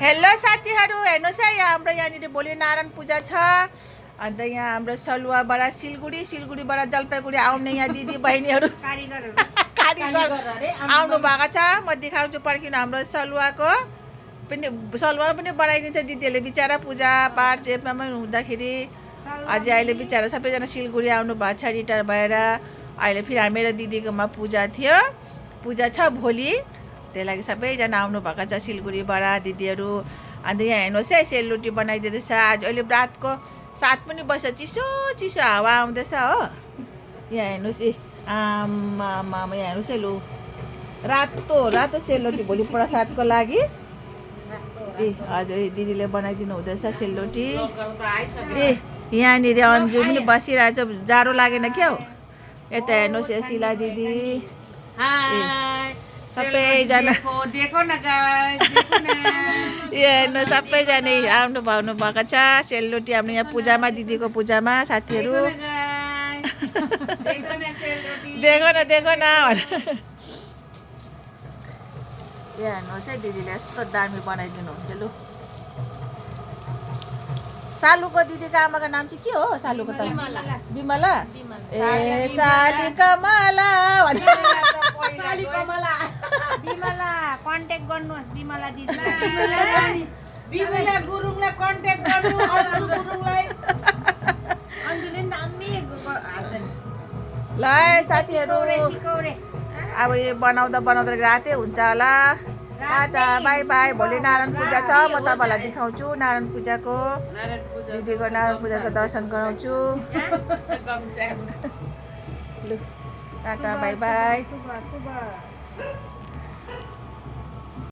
Hello साथीहरू, हेर्नुहोस् है, यहाँ हाम्रो यहाँनिर भोलि नारायण पूजा छ। अन्त यहाँ हाम्रो सलुवाबाट सिलगढीबाट जलपाइगुडी आउने यहाँ दिदी बहिनीहरू कारिगर आउनु भएको छ। म देखाउँछु पर्खिनु। हाम्रो सलुवा पनि बनाइदिन्छ दिदीहरूले। बिचरा पूजापाठ जेमा पनि हुँदाखेरि अझै अहिले बिचरा सबैजना सिलगढी आउनु भएको छ रिटायर भएर। अहिले फेरि मेरो दिदीकोमा पूजा छ भोलि, त्यही लागि सबैजना आउनु भएको छ सिलगढीबाट दिदीहरू। अन्त यहाँ हेर्नुहोस् है, सेलरोटी बनाइदिँदैछ। आज अहिले रातको 7 पनि बस्छ, चिसो चिसो हावा आउँदैछ हो। यहाँ हेर्नुहोस् है, आमा यहाँ हेर्नुहोस् है, लु रातो सेलरोटी भोलि प्रसादको लागि। ए हजुर, दिदीले बनाइदिनु हुँदैछ सेलरोटी। ए यहाँनिर अन्जु पनि बसिरहेछ, जाडो लागेन क्या हो। यता हेर्नुहोस् है, शिला दिदी सबैजना हेर्नु, सबैजना आउनु भएको छ सेलरोटी हाम्रो यहाँ पूजामा, दिदीको पूजामा। साथीहरू देखो न यहाँ हेर्नुहोस् है, दिदीले यस्तो दामी बनाइदिनु हुन्छ। लु सालुको दिदीको आमाको नाम चाहिँ के हो? सालुको त बिमला। ए साली कमला बिमला कन्ट्याक्ट गर्नुहोस्। बिमला दिदी बिमला गुरुङलाई कन्ट्याक्ट गर्नु। अन्जु गुरुङलाई अन्जुले नामी ल साथीहरू, अब यो बनाउँदा रातै हुन्छ होला। Tata bye by. भोलि नारायण पूजा छ, म तपाईँलाई देखाउँछु नारायण पूजाको, दिदीको नारायण पूजाको दर्शन गराउँछु। लु टाटा बाई बाई।